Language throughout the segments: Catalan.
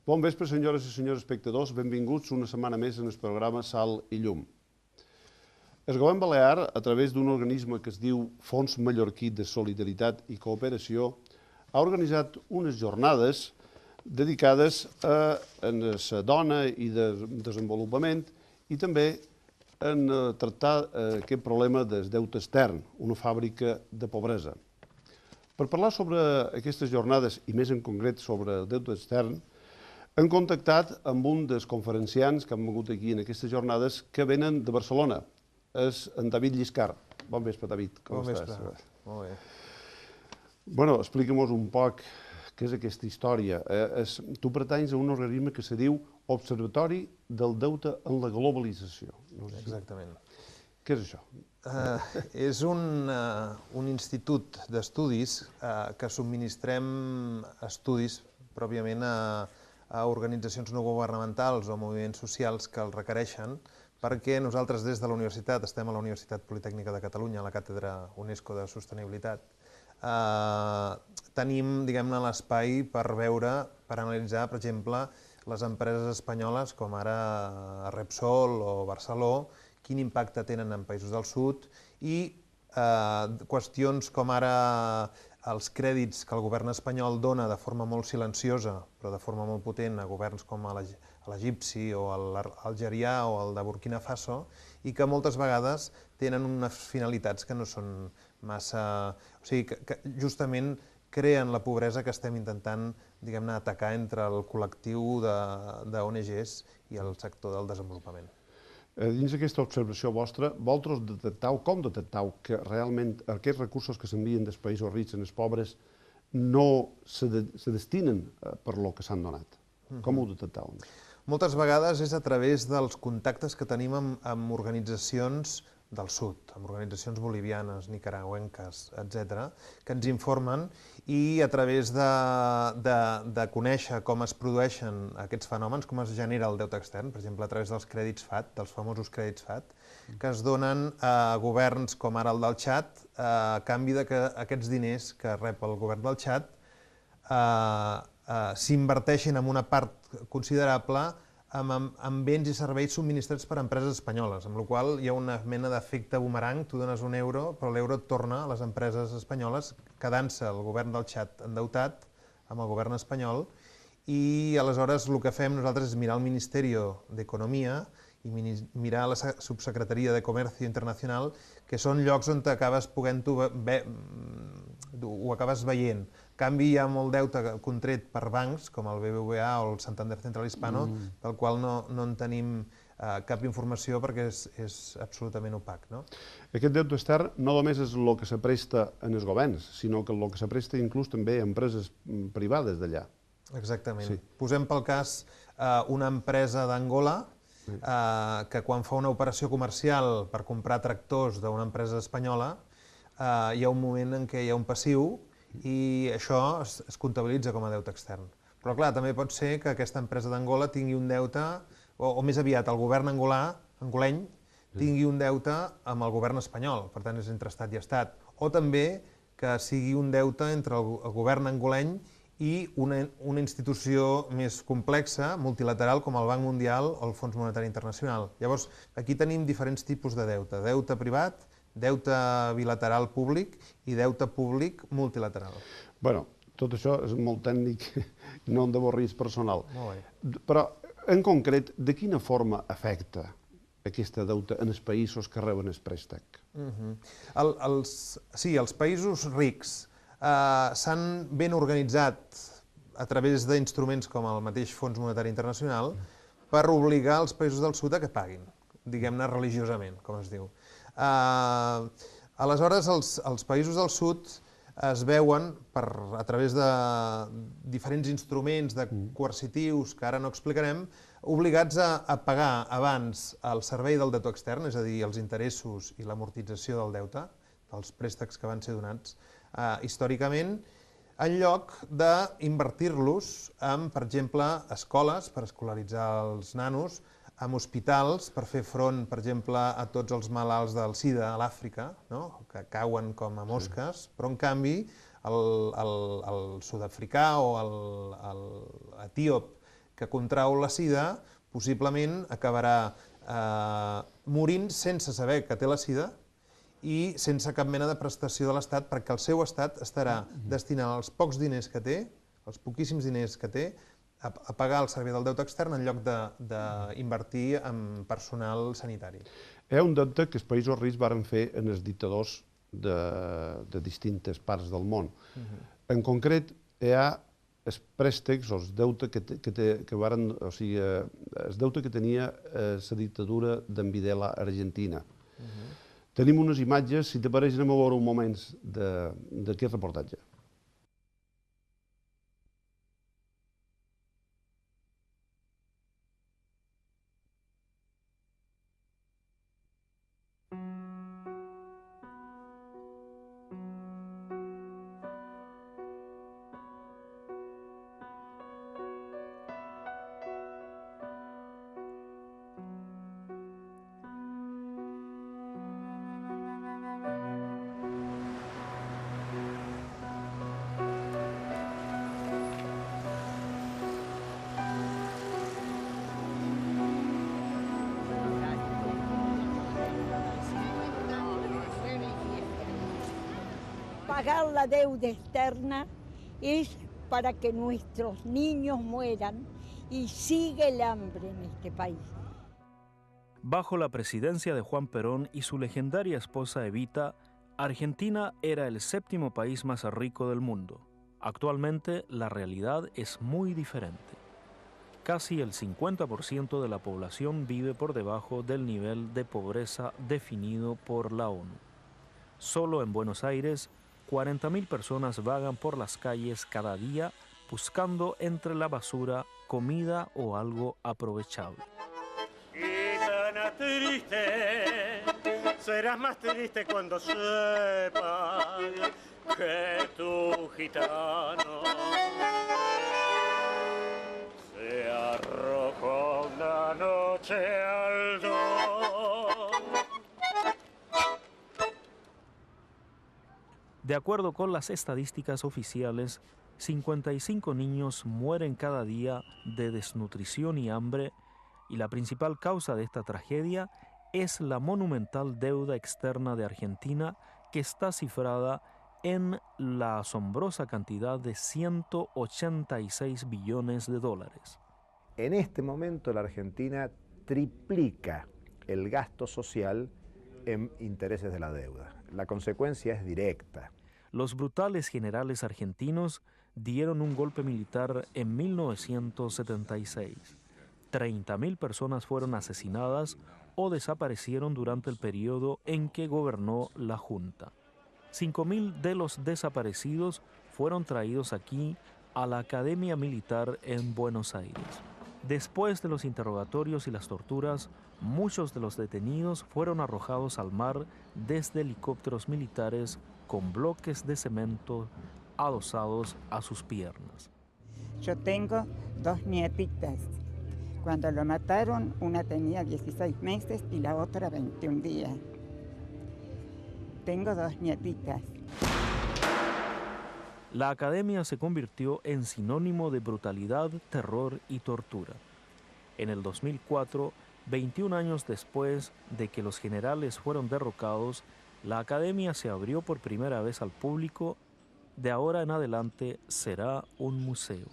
Bon vespre, senyores i senyors espectadors. Benvinguts una setmana més en el programa Sal i Llum. El govern balear, a través d'un organisme que es diu Fons Mallorquí de Solidaritat i Cooperació, ha organitzat unes jornades dedicades a la dona i de desenvolupament i també a tractar aquest problema del deute extern, una fàbrica de pobresa. Per parlar sobre aquestes jornades, i més en concret sobre el deute extern, hem contactat amb un dels conferenciants que han vingut aquí en aquestes jornades que venen de Barcelona. És en David Lliscar. Bon vespre, David. Com estàs? Bon vespre. Molt bé. Bueno, explica'm un poc què és aquesta història. Tu pertanys a un organisme que se diu Observatori del Deute en la Globalització. Exactament. Què és això? És un institut d'estudis que subministrem estudis pròpiament a organitzacions no governamentals o moviments socials que els requereixen, perquè nosaltres des de la universitat, estem a la Universitat Politècnica de Catalunya, a la càtedra UNESCO de Sostenibilitat, tenim, diguem-ne, l'espai per veure, per analitzar, per exemple, les empreses espanyoles com ara Repsol o Barceló, quin impacte tenen en països del sud i qüestions com ara els crèdits que el govern espanyol dona de forma molt silenciosa, però de forma molt potent, a governs com l'egipci o l'algerià o el de Burkina Faso, i que moltes vegades tenen unes finalitats que no són massa... O sigui, que justament creen la pobresa que estem intentant, diguem-ne, atacar entre el col·lectiu d'ONGs i el sector del desenvolupament. Dins d'aquesta observació vostra, vosaltres detectau, com detectau que realment aquests recursos que s'envien dels països rics en els pobres no se destinen per lo que s'han donat? Com ho detectau? Moltes vegades és a través dels contactes que tenim amb organitzacions del sud, amb organitzacions bolivianes, nicaragüenques, etc., que ens informen i a través de conèixer com es produeixen aquests fenòmens, com es genera el deute extern, per exemple, a través dels crèdits FAT, dels famosos crèdits FAT, que es donen a governs com ara el del Txad, a canvi de que aquests diners que rep el govern del Txad s'inverteixin en una part considerable amb béns i serveis subministrats per empreses espanyoles, amb la qual hi ha una mena d'efecte bumerang, tu dones un euro, però l'euro et torna a les empreses espanyoles, quedant-se el govern del Txad endeutat amb el govern espanyol, i aleshores el que fem nosaltres és mirar el Ministeri d'Economia i mirar la Subsecretaria de Comercio Internacional, que són llocs on acabes podent-ho ho acabes veient. En canvi, hi ha molt deute contret per bancs, com el BBVA o el Santander Central Hispano, del qual no en tenim cap informació perquè és absolutament opac. Aquest deute extern no només és el que s'apresta en els governs, sinó que el que s'apresta inclús també a empreses privades d'allà. Exactament. Posem pel cas una empresa d'Angola que quan fa una operació comercial per comprar tractors d'una empresa espanyola hi ha un moment en què hi ha un passiu i això es comptabilitza com a deute extern. Però clar, també pot ser que aquesta empresa d'Angola tingui un deute, o més aviat el govern angoleny tingui un deute amb el govern espanyol, per tant és entre estat i estat, o també que sigui un deute entre el govern angoleny i una institució més complexa, multilateral, com el Banc Mundial o el Fons Monetari Internacional. Llavors, aquí tenim diferents tipus de deute. Deute privat, deute bilateral públic i deute públic multilateral. Bé, tot això és molt tècnic, no en d'avorrís personal. Molt bé. Però, en concret, de quina forma afecta aquesta deute en els països que reben el préstec? Sí, els països rics s'han ben organitzat a través d'instruments com el mateix Fons Monetari Internacional per obligar els països del sud a que paguin, diguem-ne religiosament, com es diu. Aleshores, els països del sud es veuen, a través de diferents instruments coercitius que ara no explicarem, obligats a pagar abans el servei del deute extern, és a dir, els interessos i l'amortització del deute, dels préstecs que van ser donats històricament, en lloc d'invertir-los en, per exemple, escoles per escolaritzar els nanos, en hospitals per fer front, per exemple, a tots els malalts del SIDA a l'Àfrica, que cauen com a mosques, però en canvi el sud-africà o l'etíop que contrau la sida possiblement acabarà morint sense saber que té la sida i sense cap mena de prestació de l'Estat, perquè el seu Estat estarà destinant els pocs diners que té, els poquíssims diners que té, a pagar el servei del deute extern en lloc d'invertir en personal sanitari. Hi ha un deute que els països rics varen fer en els dictadors de distintes parts del món. En concret, hi ha els préstecs o el deute que tenia la dictadura d'en Videla a Argentina. Tenim unes imatges, si t'apareix anem a veure un moment d'aquest reportatge. Pagar la deuda externa es para que nuestros niños mueran y sigue el hambre en este país. Bajo la presidencia de Juan Perón y su legendaria esposa Evita, Argentina era el séptimo país más rico del mundo. Actualmente la realidad es muy diferente. Casi el 50% de la población vive por debajo del nivel de pobreza definido por la ONU. Solo en Buenos Aires, 40.000 personas vagan por las calles cada día buscando entre la basura comida o algo aprovechable. Gitana triste, serás más triste cuando sepas que tu gitano se arrojó una noche al dolor. De acuerdo con las estadísticas oficiales, 55 niños mueren cada día de desnutrición y hambre, y la principal causa de esta tragedia es la monumental deuda externa de Argentina, que está cifrada en la asombrosa cantidad de 186 billones de dólares. En este momento la Argentina triplica el gasto social en intereses de la deuda. La consecuencia es directa. Los brutales generales argentinos dieron un golpe militar en 1976. 30.000 personas fueron asesinadas o desaparecieron durante el periodo en que gobernó la Junta. 5.000 de los desaparecidos fueron traídos aquí a la Academia Militar en Buenos Aires. Después de los interrogatorios y las torturas, muchos de los detenidos fueron arrojados al mar desde helicópteros militares con bloques de cemento adosados a sus piernas. Yo tengo 2 nietitas. Cuando lo mataron, una tenía 16 meses y la otra 21 días. Tengo 2 nietitas. La academia se convirtió en sinónimo de brutalidad, terror y tortura. En el 2004, 21 años después de que los generales fueron derrocados, la academia se abrió por primera vez al público. De ahora en adelante será un museo.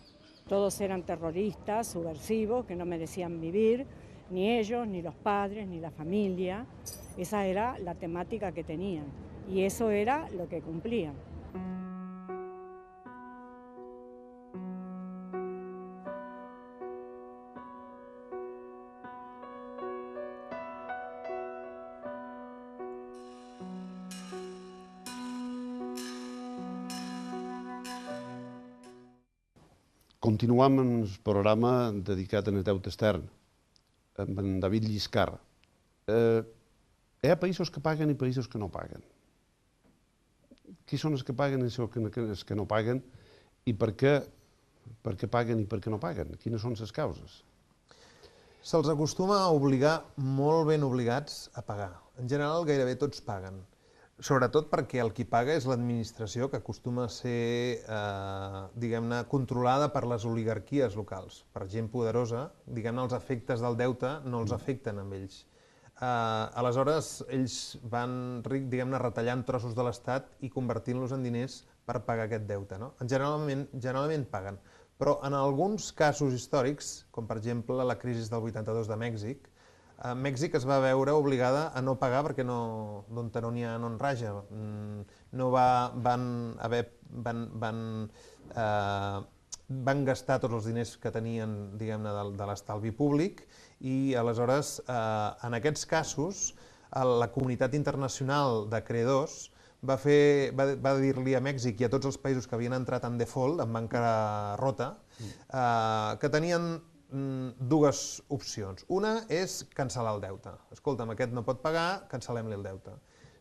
Todos eran terroristas, subversivos, que no merecían vivir, ni ellos, ni los padres, ni la familia. Esa era la temática que tenían y eso era lo que cumplían. Continuem amb el programa dedicat al deute extern, amb en David Lliscar. Hi ha països que paguen i països que no paguen. Qui són els que paguen i els que no paguen? I per què paguen i per què no paguen? Quines són les causes? Se'ls acostuma a obligar molt ben obligats a pagar. En general, gairebé tots paguen. Sobretot perquè el qui paga és l'administració, que acostuma a ser, diguem-ne, controlada per les oligarquies locals. Per gent poderosa, diguem-ne, els efectes del deute no els afecten amb ells. Aleshores, ells van, diguem-ne, retallant trossos de l'Estat i convertint-los en diners per pagar aquest deute, no? Generalment paguen. Però en alguns casos històrics, com per exemple la crisi del 82 de Mèxic, Mèxic es va veure obligada a no pagar perquè d'on n'hi ha no en raja. Van gastar tots els diners que tenien, diguem-ne, de l'estalvi públic i aleshores, en aquests casos, la comunitat internacional d'acreedors va dir-li a Mèxic i a tots els països que havien entrat en default, en bancarrota, que tenien dues opcions. Una és cancel·lar el deute. Escolta'm, aquest no pot pagar, cancel·lem-li el deute.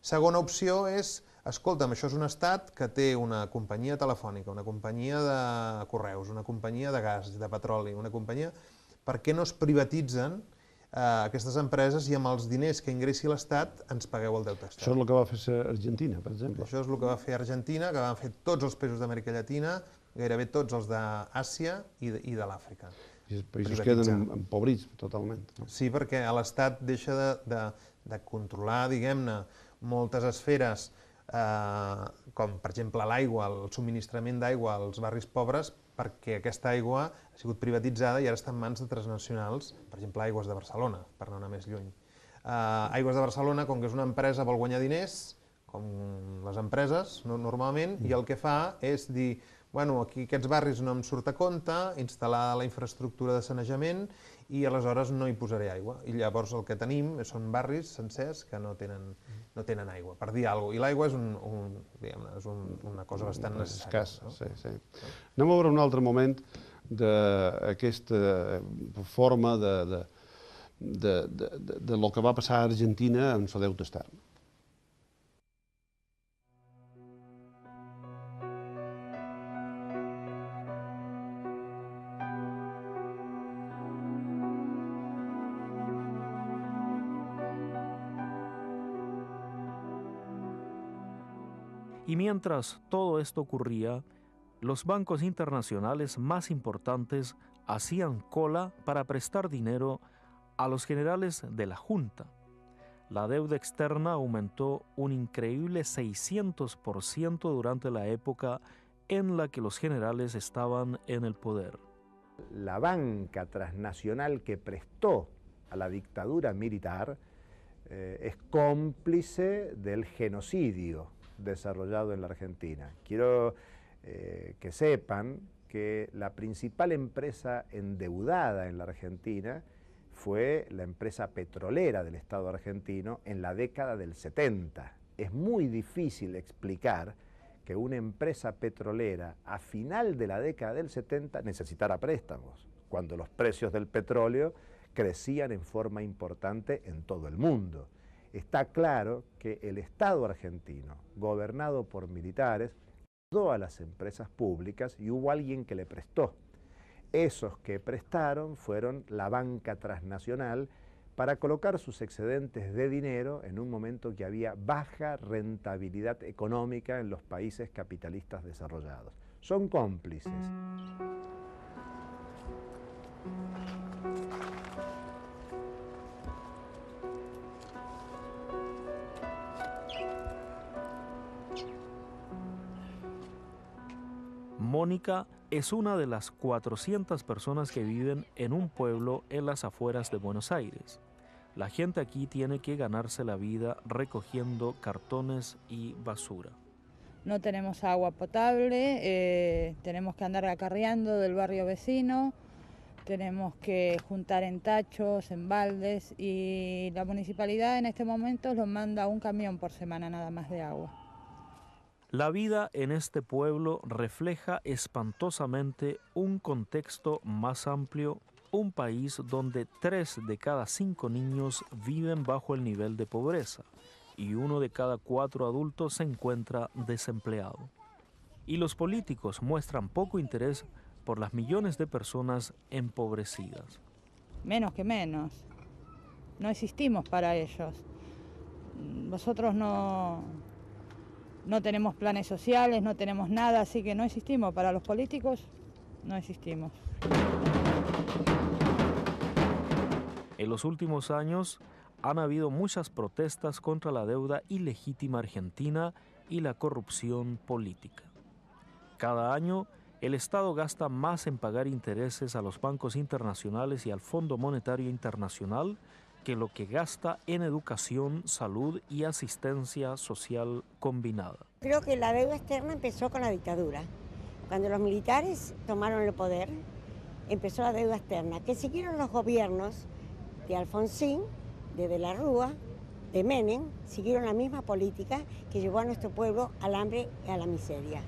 Segona opció és, escolta'm, això és un estat que té una companyia telefònica, una companyia de correus, una companyia de gas, de petroli, una companyia... Per què no es privatitzen aquestes empreses i amb els diners que ingressi l'Estat ens pagueu el deute extern? Això és el que va fer Argentina, per exemple. Això és el que va fer Argentina, que van fer tots els països d'Amèrica Llatina, gairebé tots els d'Àsia i de l'Àfrica. I els països queden empobrits totalment. Sí, perquè l'Estat deixa de controlar, diguem-ne, moltes esferes, com per exemple l'aigua, el subministrament d'aigua als barris pobres, perquè aquesta aigua ha sigut privatitzada i ara està en mans de transnacionals, per exemple Aigües de Barcelona, per no anar més lluny. Aigües de Barcelona, com que és una empresa, vol guanyar diners, com les empreses normalment, i el que fa és dir, bueno, aquí aquests barris no em surt a compte, instal·lar la infraestructura de sanejament i aleshores no hi posaré aigua. I llavors el que tenim són barris sencers que no tenen aigua, per dir alguna cosa. I l'aigua és una cosa bastant necessària. Sí. Anem a veure un altre moment d'aquesta forma de lo que va passar a Argentina amb el deute extern. Y mientras todo esto ocurría, los bancos internacionales más importantes hacían cola para prestar dinero a los generales de la Junta. La deuda externa aumentó un increíble 600% durante la época en la que los generales estaban en el poder. La banca transnacional que prestó a la dictadura militar es cómplice del genocidio desarrollado en la Argentina. Quiero que sepan que la principal empresa endeudada en la Argentina fue la empresa petrolera del Estado argentino en la década del 70. Es muy difícil explicar que una empresa petrolera a final de la década del 70 necesitara préstamos, cuando los precios del petróleo crecían en forma importante en todo el mundo. Está claro que el Estado argentino, gobernado por militares, ayudó a las empresas públicas y hubo alguien que le prestó. Esos que prestaron fueron la banca transnacional para colocar sus excedentes de dinero en un momento que había baja rentabilidad económica en los países capitalistas desarrollados. Son cómplices. Mónica es una de las 400 personas que viven en un pueblo en las afueras de Buenos Aires. La gente aquí tiene que ganarse la vida recogiendo cartones y basura. No tenemos agua potable, tenemos que andar acarreando del barrio vecino, tenemos que juntar en tachos, en baldes, y la municipalidad en este momento nos manda un camión por semana nada más de agua. La vida en este pueblo refleja espantosamente un contexto más amplio, un país donde 3 de cada 5 niños viven bajo el nivel de pobreza y 1 de cada 4 adultos se encuentra desempleado. Y los políticos muestran poco interés por las millones de personas empobrecidas. Menos que menos. No existimos para ellos. Nosotros no no tenemos planes sociales, no tenemos nada, así que no existimos. Para los políticos, no existimos. En los últimos años han habido muchas protestas contra la deuda ilegítima argentina y la corrupción política. Cada año, el Estado gasta más en pagar intereses a los bancos internacionales y al Fondo Monetario Internacional que lo que gasta en educación, salud y asistencia social combinada. Creo que la deuda externa empezó con la dictadura. Cuando los militares tomaron el poder, empezó la deuda externa, que siguieron los gobiernos de Alfonsín, de la Rúa, de Menem, siguieron la misma política que llevó a nuestro pueblo al hambre y a la miseria.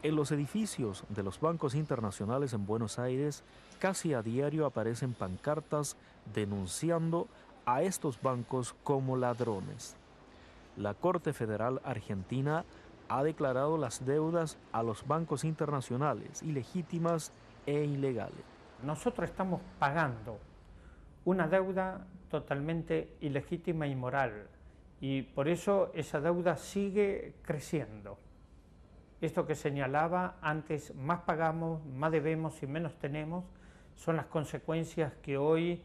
En los edificios de los bancos internacionales en Buenos Aires, casi a diario aparecen pancartas denunciando a estos bancos como ladrones. La Corte Federal Argentina ha declarado las deudas a los bancos internacionales ilegítimas e ilegales. Nosotros estamos pagando una deuda totalmente ilegítima y moral, y por eso esa deuda sigue creciendo. Esto que señalaba antes, más pagamos, más debemos y menos tenemos, son las consecuencias que hoy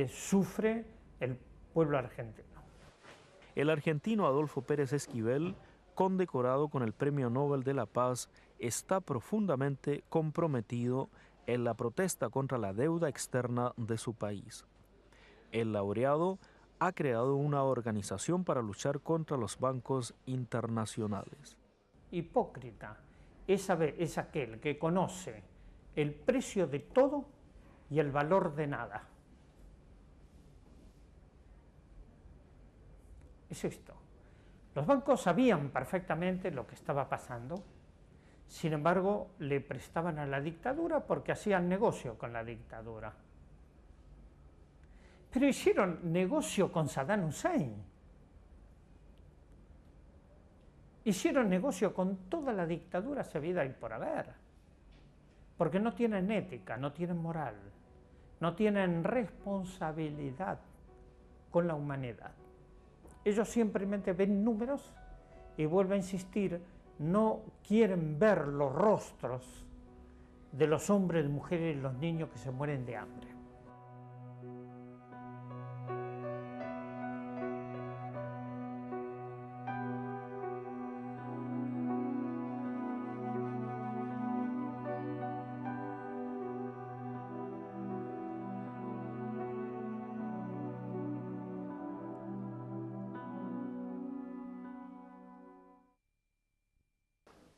sufre el pueblo argentino. El argentino Adolfo Pérez Esquivel, condecorado con el Premio Nobel de la Paz, está profundamente comprometido en la protesta contra la deuda externa de su país. El laureado ha creado una organización para luchar contra los bancos internacionales. Hipócrita es aquel que conoce el precio de todo y el valor de nada. Es esto. Los bancos sabían perfectamente lo que estaba pasando, sin embargo, le prestaban a la dictadura porque hacían negocio con la dictadura. Pero hicieron negocio con Saddam Hussein. Hicieron negocio con toda la dictadura sabida y por haber. Porque no tienen ética, no tienen moral, no tienen responsabilidad con la humanidad. Ellos simplemente ven números y vuelvo a insistir, no quieren ver los rostros de los hombres, mujeres y los niños que se mueren de hambre.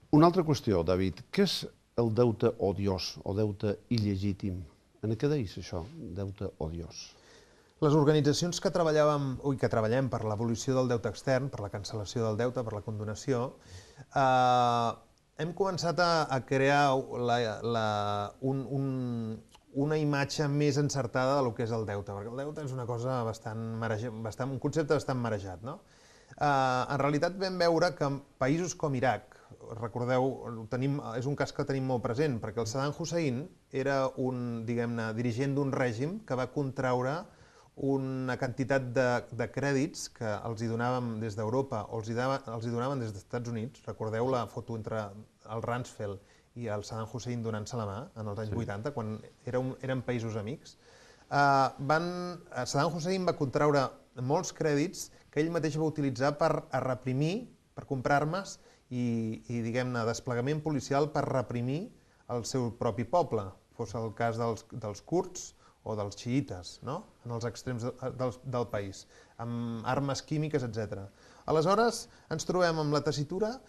Una altra qüestió, David, què és el deute odiós o deute il·legítim? En què deis això, deute odiós? Les organitzacions que treballem per l'abolició del deute extern, per la cancel·lació del deute, per la condonació, hem començat a crear una imatge més encertada del que és el deute, perquè el deute és una cosa un concepte bastant marejat, no? En realitat vam veure que en països com Iraq, recordeu, és un cas que tenim molt present, perquè el Saddam Hussein era un, diguem-ne, dirigent d'un règim que va contraure una quantitat de crèdits que els hi donàvem des d'Europa o els hi donaven des dels Estats Units. Recordeu la foto entre el Rumsfeld i el Saddam Hussein donant-se la mà en els anys 80, quan eren països amics. Saddam Hussein va contraure molts crèdits que ell mateix va utilitzar per reprimir, per comprar armes i diguem-ne, desplegament policial per reprimir el seu propi poble, fos el cas dels kurds o dels xiïtes, en els extrems del país, amb armes químiques, etc. Aleshores, ens trobem amb la tessitura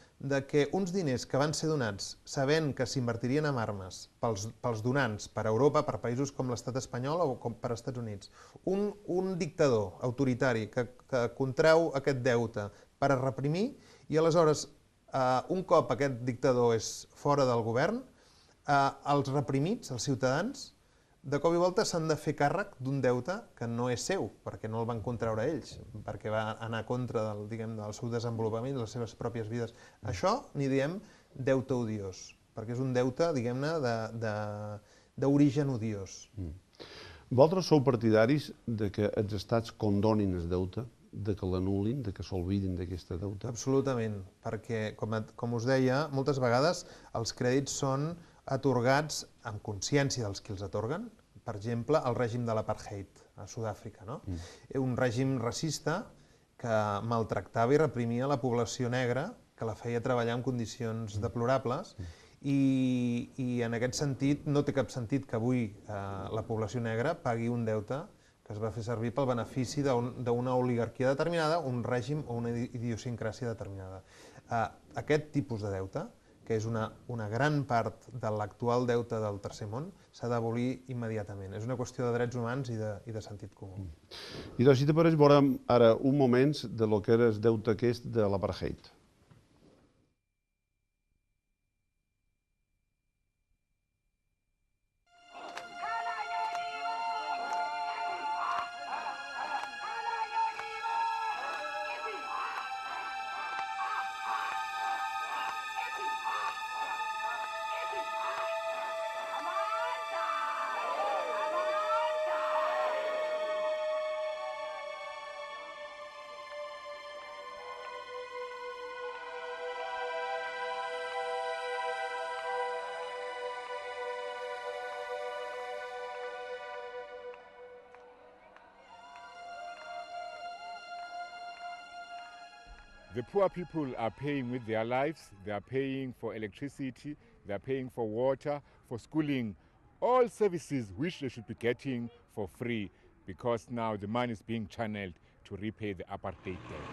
que uns diners que van ser donats sabent que s'invertirien en armes pels donants per Europa, per països com l'estat espanyol o com per Estats Units, un dictador autoritari que contreu aquest deute per a reprimir i aleshores, un cop aquest dictador és fora del govern, els reprimits, els ciutadans, de cop i volta s'han de fer càrrec d'un deute que no és seu, perquè no el van contraure ells, perquè va anar contra del seu desenvolupament i les seves pròpies vides. Això n'hi diem deute odiós, perquè és un deute, diguem-ne, d'origen odiós. Vosaltres sou partidaris de que els estats condonin el deute, de que l'anul·lin, de que s'olvidin d'aquesta deute? Absolutament, perquè, com us deia, moltes vegades els crèdits són atorgats amb consciència dels qui els atorguen. Per exemple, el règim de l'apartheid a Sud-àfrica, no? Un règim racista que maltractava i reprimia la població negra, que la feia treballar en condicions deplorables, i en aquest sentit no té cap sentit que avui la població negra pagui un deute que es va fer servir pel benefici d'una oligarquia determinada, un règim o una idiosincràsia determinada. Aquest tipus de deute, que és una gran part de l'actual deute del tercer món, s'ha d'abolir immediatament. És una qüestió de drets humans i de sentit comú. I doncs, si te pareix, veurem ara un moment de lo que era el deute aquest de l'apartheid. The poor people are paying with their lives. They are paying for electricity, they are paying for water, for schooling, all services which they should be getting for free, because now the money is being channeled to repay the apartheid debt.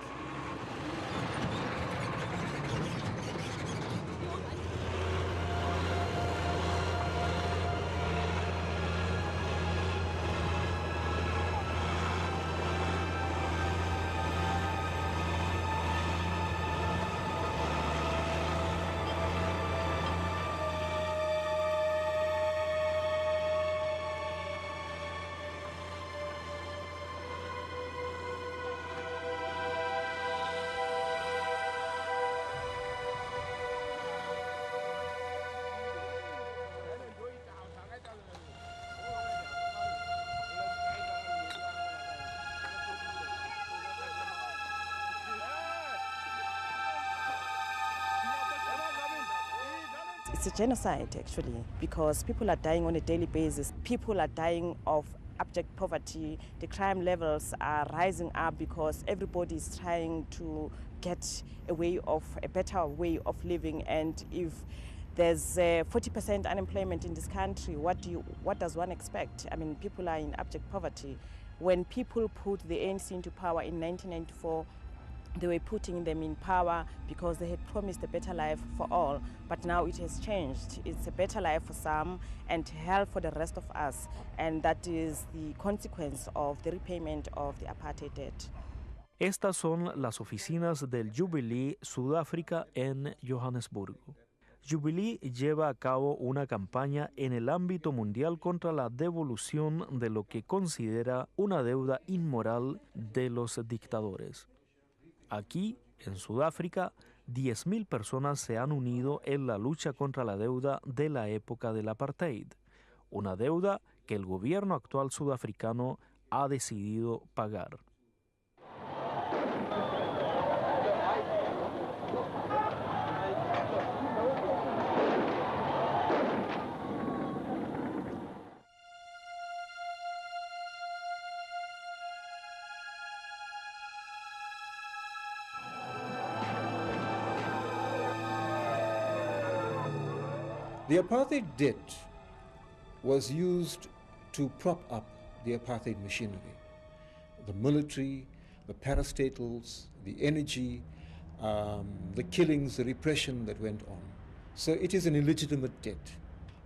It's a genocide, actually, because people are dying on a daily basis. People are dying of abject poverty. The crime levels are rising up because everybody is trying to get a better way of living. And if there's 40% unemployment in this country, what does one expect? I mean, people are in abject poverty. When people put the ANC into power in 1994, they were putting them in power because they had promised a better life for all, but now it has changed. It's a better life for some and hell for the rest of us, and that is the consequence of the repayment of the apartheid debt. Estas son las oficinas del Jubilee Sudáfrica en Johannesburgo. Jubilee lleva a cabo una campaña en el ámbito mundial contra la devolución de lo que considera una deuda inmoral de los dictadores. Aquí, en Sudáfrica, 10.000 personas se han unido en la lucha contra la deuda de la época del apartheid, una deuda que el gobierno actual sudafricano ha decidido pagar. The apartheid debt was used to prop up the apartheid machinery. The military, the parastatals, the energy, the killings, the repression that went on. So it is an illegitimate debt.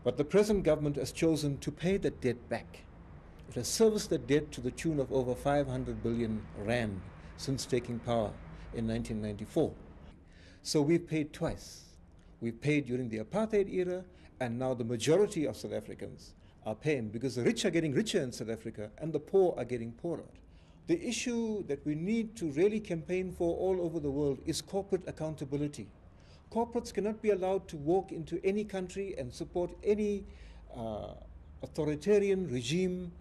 But the present government has chosen to pay that debt back. It has serviced that debt to the tune of over 500 billion rand since taking power in 1994. So we've paid twice. We paid during the apartheid era, and now the majority of South Africans are paying because the rich are getting richer in South Africa and the poor are getting poorer. The issue that we need to really campaign for all over the world is corporate accountability. Corporates cannot be allowed to walk into any country and support any authoritarian regime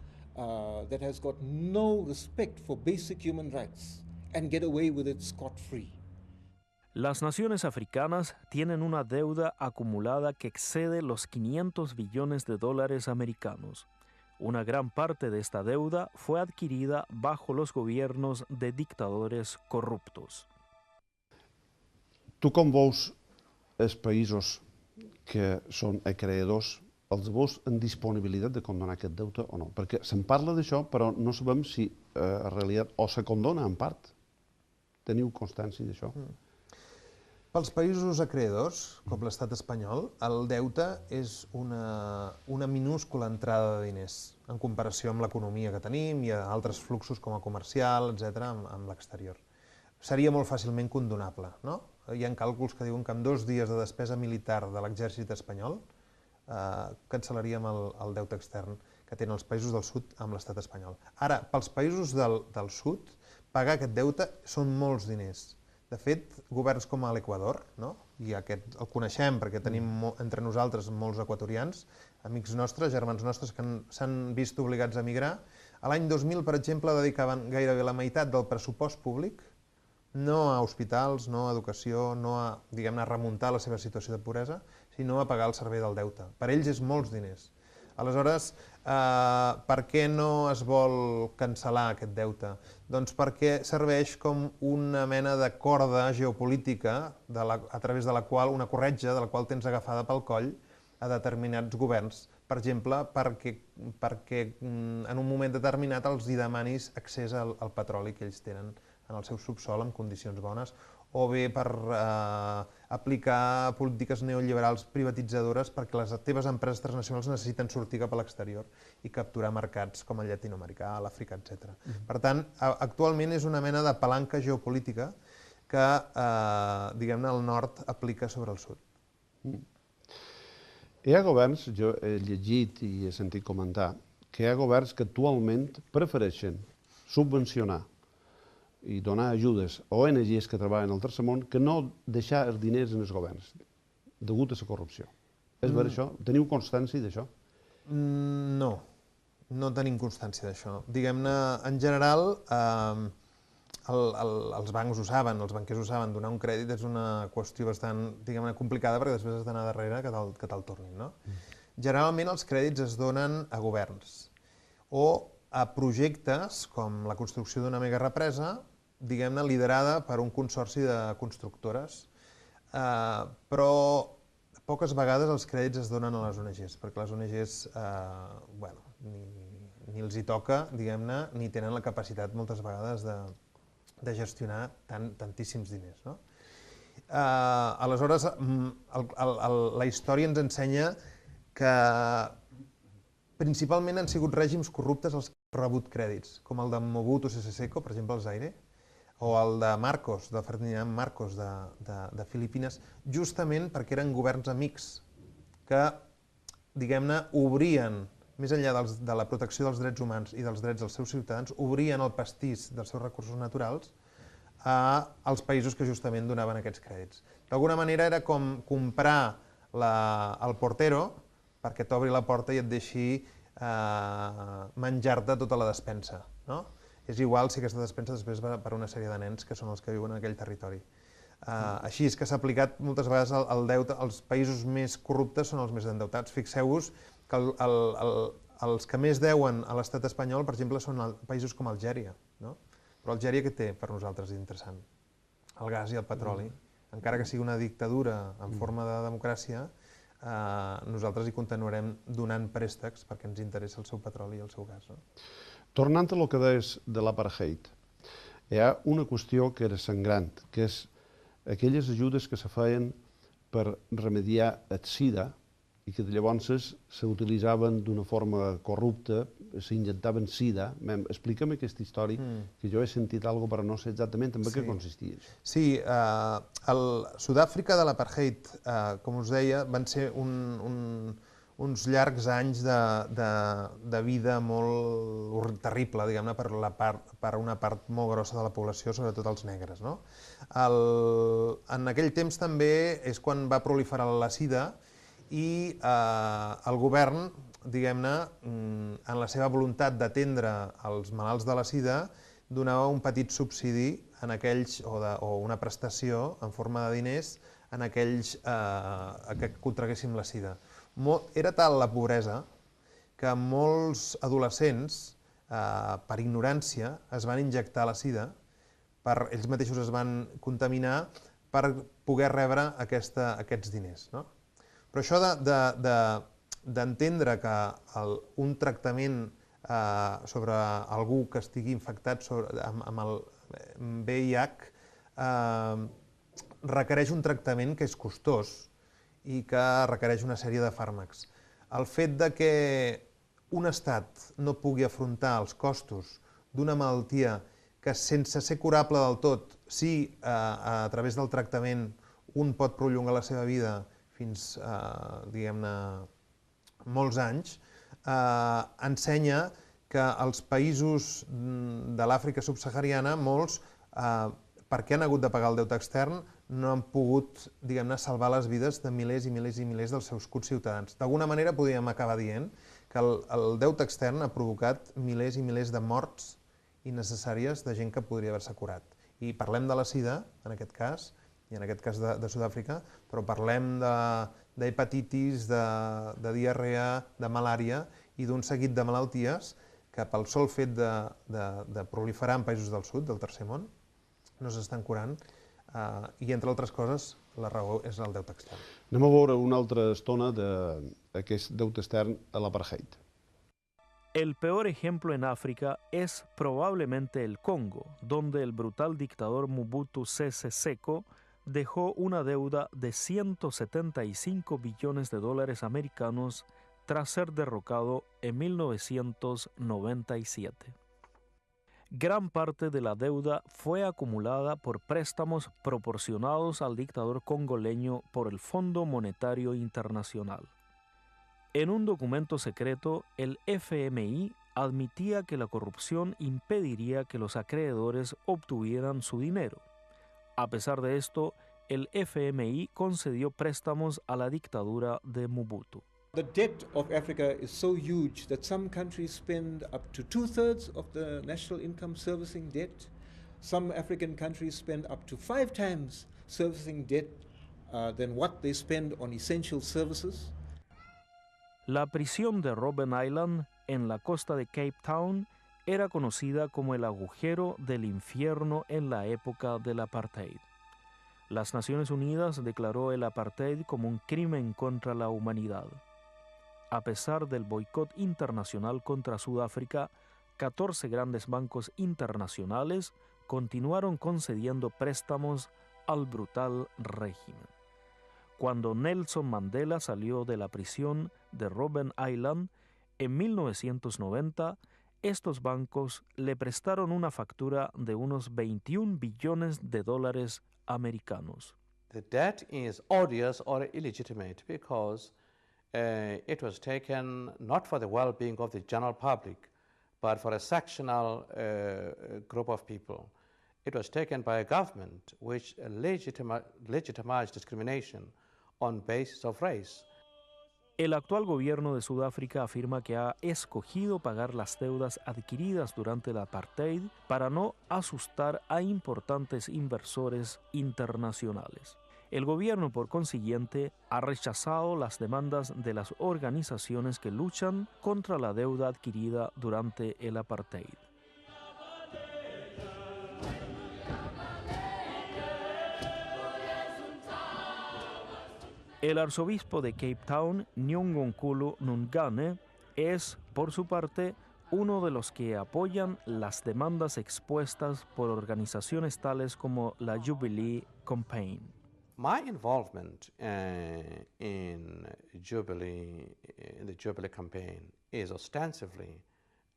that has got no respect for basic human rights and get away with it scot-free. Las naciones africanas tienen una deuda acumulada que excede los 500 billones de dólares americanos. Una gran parte de esta deuda fue adquirida bajo los gobiernos de dictadores corruptos. Tu com veus els països que són acreedors, els veus en disponibilitat de condonar aquest deute o no? Perquè se'n parla d'això, però no sabem si en realitat o se condona en part. Teniu constància d'això? Pels països acreedors, com l'estat espanyol, el deute és una minúscula entrada de diners en comparació amb l'economia que tenim i altres fluxos com a comercial, etc., amb l'exterior. Seria molt fàcilment condonable, no? Hi ha càlculs que diuen que amb 2 dies de despesa militar de l'exèrcit espanyol cancel·laríem el deute extern que tenen els països del sud amb l'estat espanyol. Ara, pels països del sud, pagar aquest deute són molts diners. De fet, governs com a l'Equador, i aquest el coneixem perquè tenim entre nosaltres molts equatorians, amics nostres, germans nostres que s'han vist obligats a emigrar, a l'any 2000, per exemple, dedicaven gairebé la meitat del pressupost públic no a hospitals, no a educació, no a, diguem-ne, a remuntar la seva situació de pobresa, sinó a pagar el servei del deute. Per ells és molts diners. Aleshores, per què no es vol cancel·lar aquest deute? Doncs perquè serveix com una mena de corda geopolítica a través de la qual, una corretja de la qual tens agafada pel coll a determinats governs. Per exemple, perquè en un moment determinat els hi demanis accés al petroli que ells tenen en el seu subsol en condicions bones, o bé per aplicar polítiques neoliberals privatitzadores perquè les teves empreses transnacionals necessiten sortir cap a l'exterior i capturar mercats com el llatinoamericà, l'Àfrica, etc. Per tant, actualment és una mena de palanca geopolítica que, diguem-ne, el nord aplica sobre el sud. Hi ha governs, jo he llegit i he sentit comentar, que hi ha governs que actualment prefereixen subvencionar i donar ajudes a ONGs que treballen al tercer món que no deixar els diners en els governs, degut a la corrupció. És ver això? Teniu constància d'això? No, no tenim constància d'això. Diguem-ne, en general, els bancs ho saben, els banquers ho saben, donar un crèdit és una qüestió bastant, diguem-ne, complicada perquè després has d'anar darrere que te'l tornin, no? Generalment els crèdits es donen a governs o a projectes com la construcció d'una megarepresa, diguem-ne, liderada per un consorci de constructores, però poques vegades els crèdits es donen a les ONGs, perquè les ONGs, bueno, ni els hi toca, diguem-ne, ni tenen la capacitat moltes vegades de gestionar tantíssims diners, no? Aleshores, la història ens ensenya que principalment han sigut règims corruptes els que han rebut crèdits, com el de Mobutu Sese Seko, per exemple, al Zaire, o el de Marcos, de Ferdinand Marcos, de Filipines, justament perquè eren governs amics que, diguem-ne, obrien, més enllà de la protecció dels drets humans i dels drets dels seus ciutadans, obrien el pastís dels seus recursos naturals als països que justament donaven aquests crèdits. D'alguna manera era com comprar el portero perquè t'obri la porta i et deixi menjar-te tota la despensa. És igual si aquesta despensa després va per una sèrie de nens que són els que viuen en aquell territori. Així és que s'ha aplicat moltes vegades el deute, els països més corruptes són els més endeutats. Fixeu-vos que els que més deuen a l'estat espanyol, per exemple, són països com Algèria. Però Algèria què té per nosaltres d'interessant? El gas i el petroli. Encara que sigui una dictadura en forma de democràcia, nosaltres hi continuarem donant préstecs perquè ens interessa el seu petroli i el seu gas. Tornant a el que deies de l'apartheid, hi ha una qüestió que era sangrant, que és aquelles ajudes que se feien per remediar el sida i que llavors s'utilitzaven d'una forma corrupta, s'injectaven sida. Explica'm aquesta història, que jo he sentit alguna cosa però no sé exactament en què consistia. Sí, Sud-àfrica de l'apartheid, com us deia, van ser uns llargs anys de vida molt terrible, diguem-ne, per una part molt grossa de la població, sobretot els negres. En aquell temps també és quan va proliferar la sida i el govern diguem-ne, en la seva voluntat d'atendre els malalts de la sida, donava un petit subsidi en aquells, o una prestació en forma de diners en aquells que contraguessin la sida. Era tal la pobresa que molts adolescents, per ignorància, es van injectar la sida, ells mateixos es van contaminar per poder rebre aquests diners. Però això d'entendre que un tractament sobre algú que estigui infectat amb el VIH requereix un tractament que és costós i que requereix una sèrie de fàrmacs. El fet de que un estat no pugui afrontar els costos d'una malaltia que sense ser curable del tot, sí, a través del tractament un pot prolongar la seva vida fins, diguem-ne, molts anys, ensenya que els països de l'Àfrica subsahariana, molts, perquè han hagut de pagar el deute extern, no han pogut, diguem-ne, salvar les vides de milers i milers i milers dels seus conciutadans. D'alguna manera podríem acabar dient que el deute extern ha provocat milers i milers de morts innecessàries de gent que podria haver-se curat. I parlem de la sida, en aquest cas, i en aquest cas de Sud-àfrica, però parlem d'hepatitis, de diarrea, de malària i d'un seguit de malalties que pel sol fet de proliferar en països del sud, del tercer món, no s'estan curant i, entre altres coses, la raó és el deute extern. Anem a veure una altra estona d'aquest deute extern a l'apartheid. El peor ejemplo en África es probablemente el Congo, donde el brutal dictador Mobutu Sese Seko dejó una deuda de 175 billones de dólares americanos tras ser derrocado en 1997. Gran parte de la deuda fue acumulada por préstamos proporcionados al dictador congoleño por el Fondo Monetario Internacional. En un documento secreto, el FMI admitía que la corrupción impediría que los acreedores obtuvieran su dinero. A pesar de esto, el FMI concedió préstamos a la dictadura de Mobutu. The debt of Africa is so huge that some countries spend up to 2/3 of the national income servicing debt. Some African countries spend up to 5 times servicing debt than what they spend on essential services. La prisión de Robben Island, en la costa de Cape Town, era conocida como el agujero del infierno en la época del apartheid. Las Naciones Unidas declaró el apartheid como un crimen contra la humanidad. A pesar del boicot internacional contra Sudáfrica, 14 grandes bancos internacionales continuaron concediendo préstamos al brutal régimen. Cuando Nelson Mandela salió de la prisión de Robben Island en 1990, estos bancos le prestaron una factura de unos 21 billones de dólares americanos. The debt is odious or illegitimate because it was taken not for the well-being of the general public, but for a sectional group of people. It was taken by a government which legitimized discrimination on basis of race. El actual gobierno de Sudáfrica afirma que ha escogido pagar las deudas adquiridas durante el apartheid para no asustar a importantes inversores internacionales. El gobierno, por consiguiente, ha rechazado las demandas de las organizaciones que luchan contra la deuda adquirida durante el apartheid. El arzobispo de Cape Town, Njongonkulu Nungane, es, por su parte, uno de los que apoyan las demandas expuestas por organizaciones tales como la Jubilee Campaign. My involvement in the Jubilee campaign is ostensibly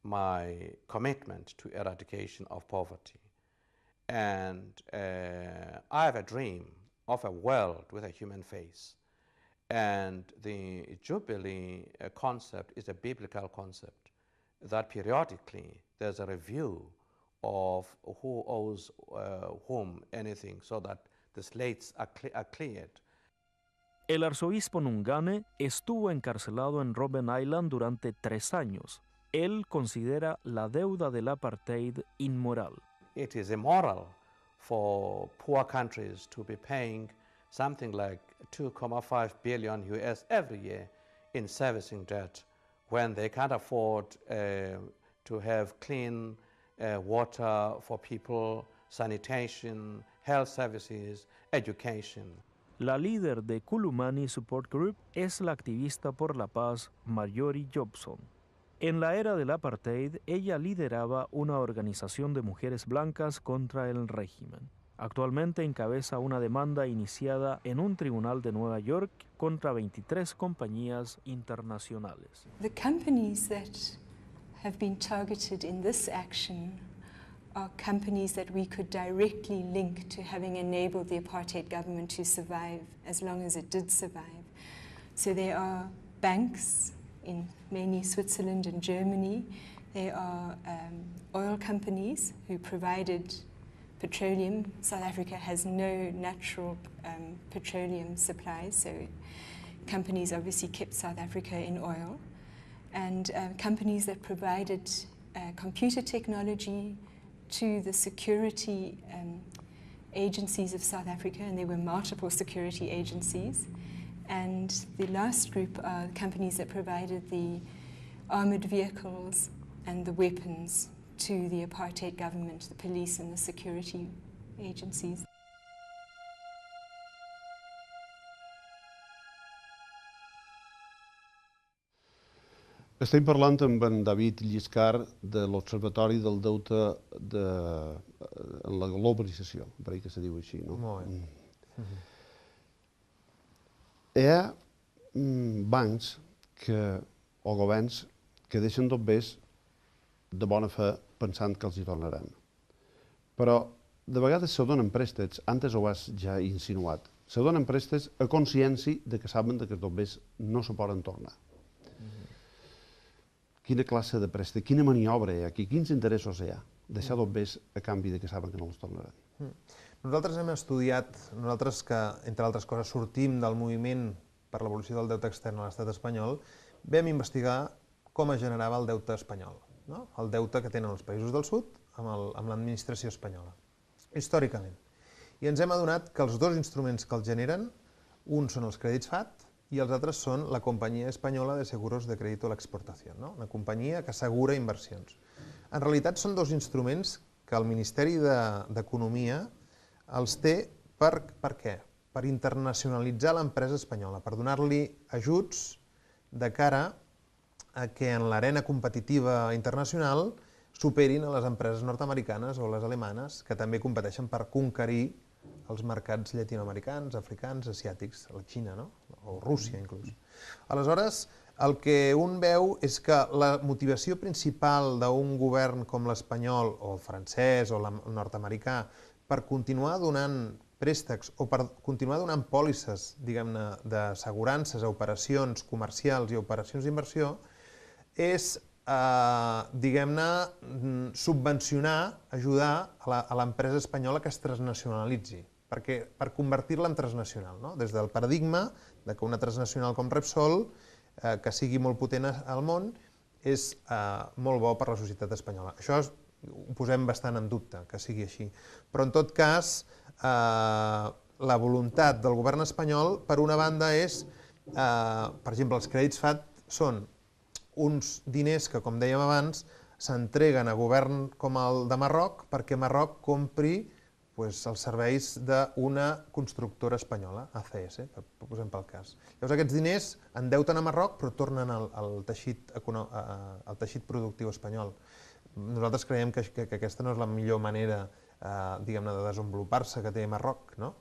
my commitment to eradication of poverty. And I have a dream of a world with a human face. And the Jubilee concept is a biblical concept that periodically there's a review of who owes whom anything so that the slates are cleared. El arzobispo Nungane estuvo encarcelado en Robben Island durante 3 años. Él considera la deuda del apartheid inmoral. It is immoral for poor countries to be paying something like 2.5 billion US every year in servicing debt when they can't afford to have clean water for people, sanitation, health services, education. La líder de Kulumani Support Group es la activista por la paz Marjorie Jobson. En la era del apartheid, ella lideraba una organización de mujeres blancas contra el régimen. Actualmente encabeza una demanda iniciada en un tribunal de Nueva York contra 23 compañías internacionales. The companies that have been targeted in this action are companies that we could directly link to having enabled the apartheid government to survive as long as it did survive. So there are banks in mainly Switzerland and Germany. There are oil companies who provided petroleum. South Africa has no natural petroleum supplies, so companies obviously kept South Africa in oil. And companies that provided computer technology to the security agencies of South Africa, and there were multiple security agencies. And the last group are companies that provided the armoured vehicles and the weapons to the apartheid government, the police and the security agencies. Estem parlant amb en David Lliscar de l'Observatori del Deute en la globalització, per ahir que se diu així, no? Molt bé. Hi ha bancs o governs que deixen dobbers de bona fe pensant que els hi tornaran. Però de vegades se donen préstecs, antes ho has ja insinuat, se donen préstecs a consciència de que saben que els dobbers no se poden tornar. Quina classe de préstec, quina maniobra hi ha aquí, quins interessos hi ha? Deixar dobbers a canvi de que saben que no els tornaran. Nosaltres hem estudiat, nosaltres que, entre altres coses, sortim del moviment per l'evolució del deute extern a l'estat espanyol, vam investigar com es generava el deute espanyol, no? El deute que tenen els països del sud amb l'administració espanyola, històricament. I ens hem adonat que els dos instruments que els generen, un són els crèdits FAT i els altres són la Companyia Espanyola de Seguros de Crédito a l'Exportació, no? Una companyia que assegura inversions. En realitat són dos instruments que el Ministeri d'Economia els té per què? Per internacionalitzar l'empresa espanyola, per donar-li ajuts de cara a que en l'arena competitiva internacional superin a les empreses nord-americanes o les alemanes, que també competeixen per conquerir els mercats llatinoamericans, africans, asiàtics, la Xina, no? O Rússia inclús. Aleshores, el que un veu és que la motivació principal d'un govern com l'espanyol o el francès o el nord-americà per continuar donant préstecs o per continuar donant pòlisses, diguem-ne, d'assegurances a operacions comercials i operacions d'inversió és, diguem-ne, subvencionar, ajudar a l'empresa espanyola que es transnacionalitzi, per convertir-la en transnacional, no? Des del paradigma que una transnacional com Repsol, que sigui molt potent al món, és molt bo per a la societat espanyola. Això ho posem bastant en dubte, que sigui així. Però, en tot cas, la voluntat del govern espanyol, per una banda, és, per exemple, els crèdits FAT són uns diners que, com dèiem abans, s'entreguen a govern com el de Marroc perquè Marroc compri els serveis d'una constructora espanyola, ACS, que posem pel cas. Llavors aquests diners endeuten a Marroc però tornen al teixit productiu espanyol. Nosaltres creiem que aquesta no és la millor manera, diguem-ne, de desenvolupar-se que té Marroc, no?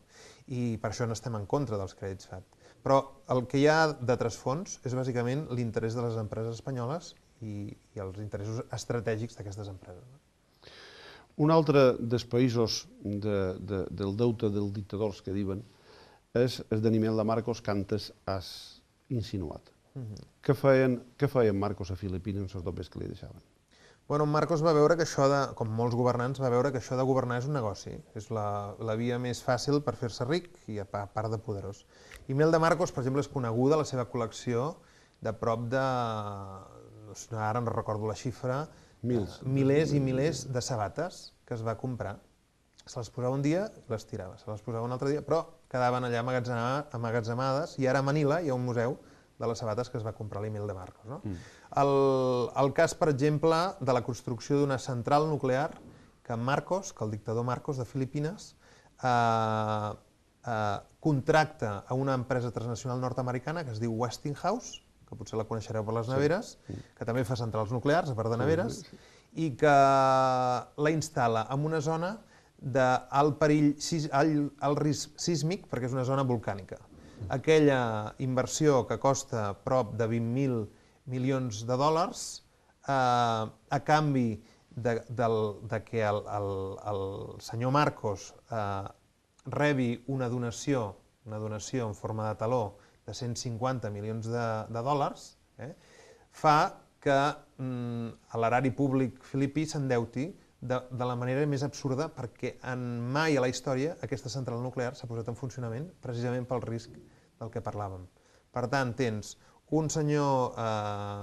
I per això n'estem en contra dels crèdits FAT. Però el que hi ha de trasfons és bàsicament l'interès de les empreses espanyoles i els interessos estratègics d'aquestes empreses. Un altre dels països del deute dels dictadors que diuen és el d'Animelda Marcos, que antes has insinuat. Què feien Marcos a Filipines amb els dobbers que li deixaven? Bueno, Marcos va veure que això com molts governants, va veure que això de governar és un negoci. És la via més fàcil per fer-se ric i a part de poderós. Imelda Marcos, per exemple, és coneguda la seva col·lecció de prop de, ara no recordo la xifra, milers i milers de sabates que es va comprar. Se les posava un dia i les tirava, se les posava un altre dia, però quedaven allà emmagatzemades i ara a Manila hi ha un museu de les sabates que es va comprar l'Imelda Marcos. No? El cas, per exemple, de la construcció d'una central nuclear que Marcos, que el dictador Marcos de Filipines, contracta a una empresa transnacional nord-americana que es diu Westinghouse, que potser la coneixereu per les neveres, que també fa centrals nuclears, a part de neveres, i que la instal·la en una zona d'alt perill, alt risc sísmic, perquè és una zona volcànica. Aquella inversió que costa prop de 20.000 milions de dòlars, a canvi de que el senyor Marcos rebi una donació en forma de taló de 150 milions de dòlars, fa que l'erari públic filipí s'endeuti de la manera més absurda, perquè mai a la història aquesta central nuclear s'ha posat en funcionament precisament pel risc del que parlàvem. Per tant, tens un senyor,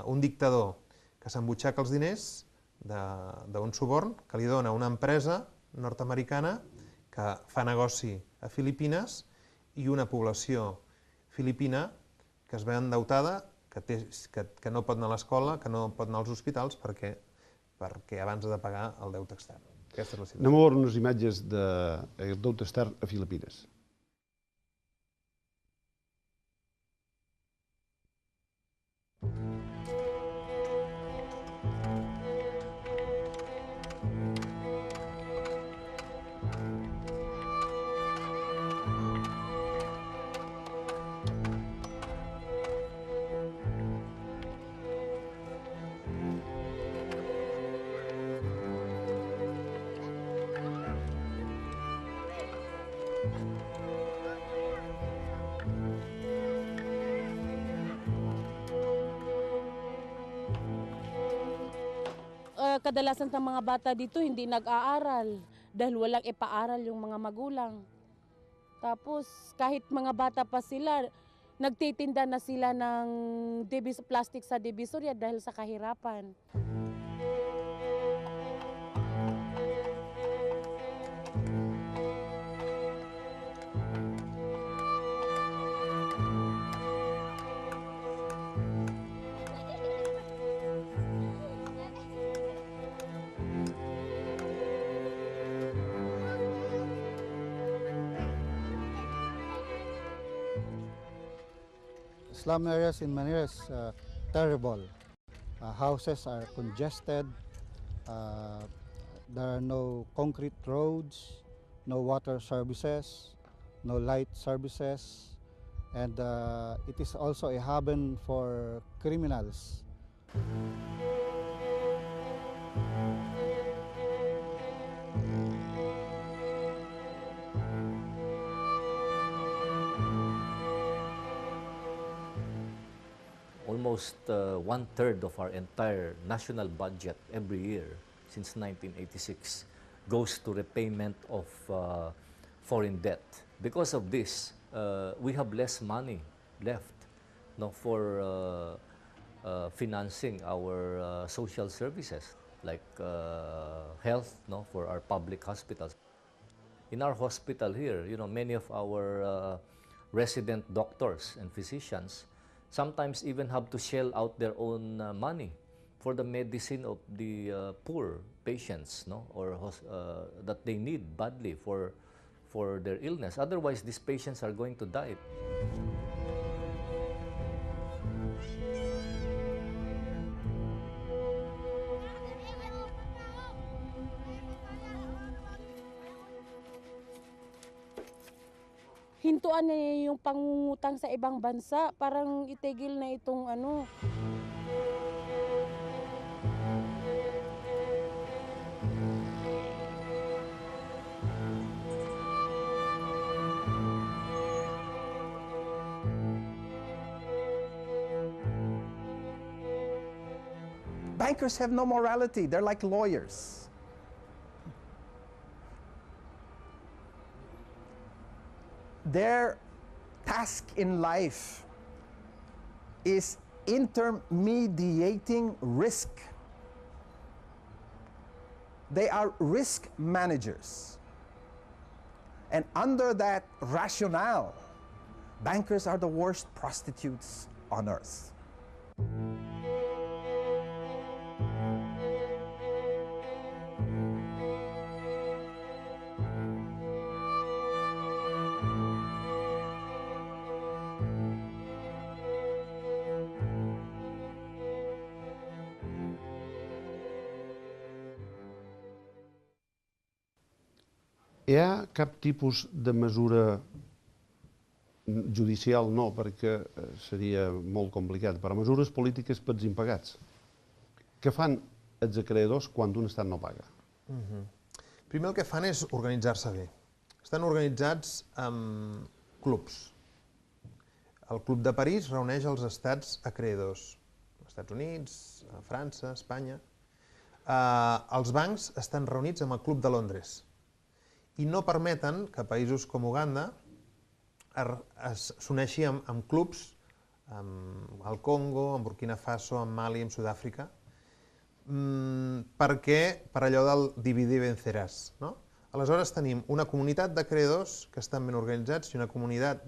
un dictador que s'embutxaca els diners d'un suborn que li dona una empresa nord-americana que fa negoci a Filipines i una població filipina que es ve endeutada, que no pot anar a l'escola, que no pot anar als hospitals perquè abans ha de pagar el deute extern. Aquesta és la situació. Anem a veure unes imatges del deute extern a Filipines. Kadalasan ng mga bata dito hindi nag-aaral dahil walang ipaaral yung mga magulang. Tapos kahit mga bata pa sila, nagtitinda na sila ng plastic sa Divisoria dahil sa kahirapan. Slum areas in Manila is terrible. Houses are congested. There are no concrete roads, no water services, no light services, and it is also a haven for criminals. Almost 1/3 of our entire national budget every year since 1986 goes to repayment of foreign debt. Because of this, we have less money left for financing our social services like health for our public hospitals. In our hospital here, many of our resident doctors and physicians sometimes even have to shell out their own money for the medicine of the poor patients, or that they need badly for their illness. Otherwise, these patients are going to die. Hintuan na yung pangungutang sa ibang bansa, parang itigil na itong Bankers have no morality. They're like lawyers. Their task in life is intermediating risk. They are risk managers. And under that rationale, bankers are the worst prostitutes on earth. Hi ha cap tipus de mesura judicial, no, perquè seria molt complicat, però mesures polítiques pels impagats. Què fan els acreedors quan un estat no paga? Primer el que fan és organitzar-se bé. Estan organitzats en clubs. El Club de París reuneix els estats acreedors. Els Estats Units, França, Espanya. Els bancs estan reunits amb el Club de Londres i no permeten que països com Uganda s'uneixi amb clubs al Congo, en Burkina Faso, en Mali, en Sud-àfrica, perquè per allò del dividir venceràs. Aleshores tenim una comunitat d'acreedors que estan ben organitzats i una comunitat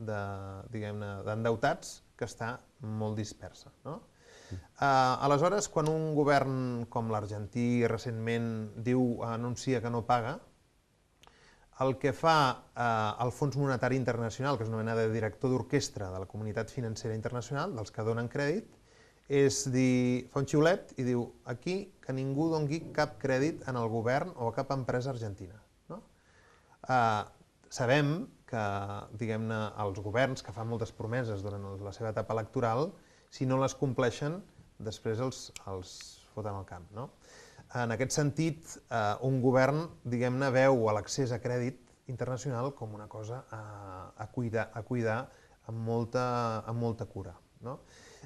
d'endeutats que està molt dispersa. Aleshores, quan un govern com l'Argentí recentment anuncia que no paga, el que fa el Fons Monetari Internacional, que és una mena de director d'orquestra de la comunitat financera internacional, dels que donen crèdit, és dir, fa un xiulet i diu aquí que ningú doni cap crèdit en el govern o a cap empresa argentina. Sabem que, diguem-ne, els governs que fan moltes promeses durant la seva etapa electoral, si no les compleixen, després els foten al camp. En aquest sentit, un govern, diguem-ne, veu l'accés a crèdit internacional com una cosa a cuidar amb molta cura.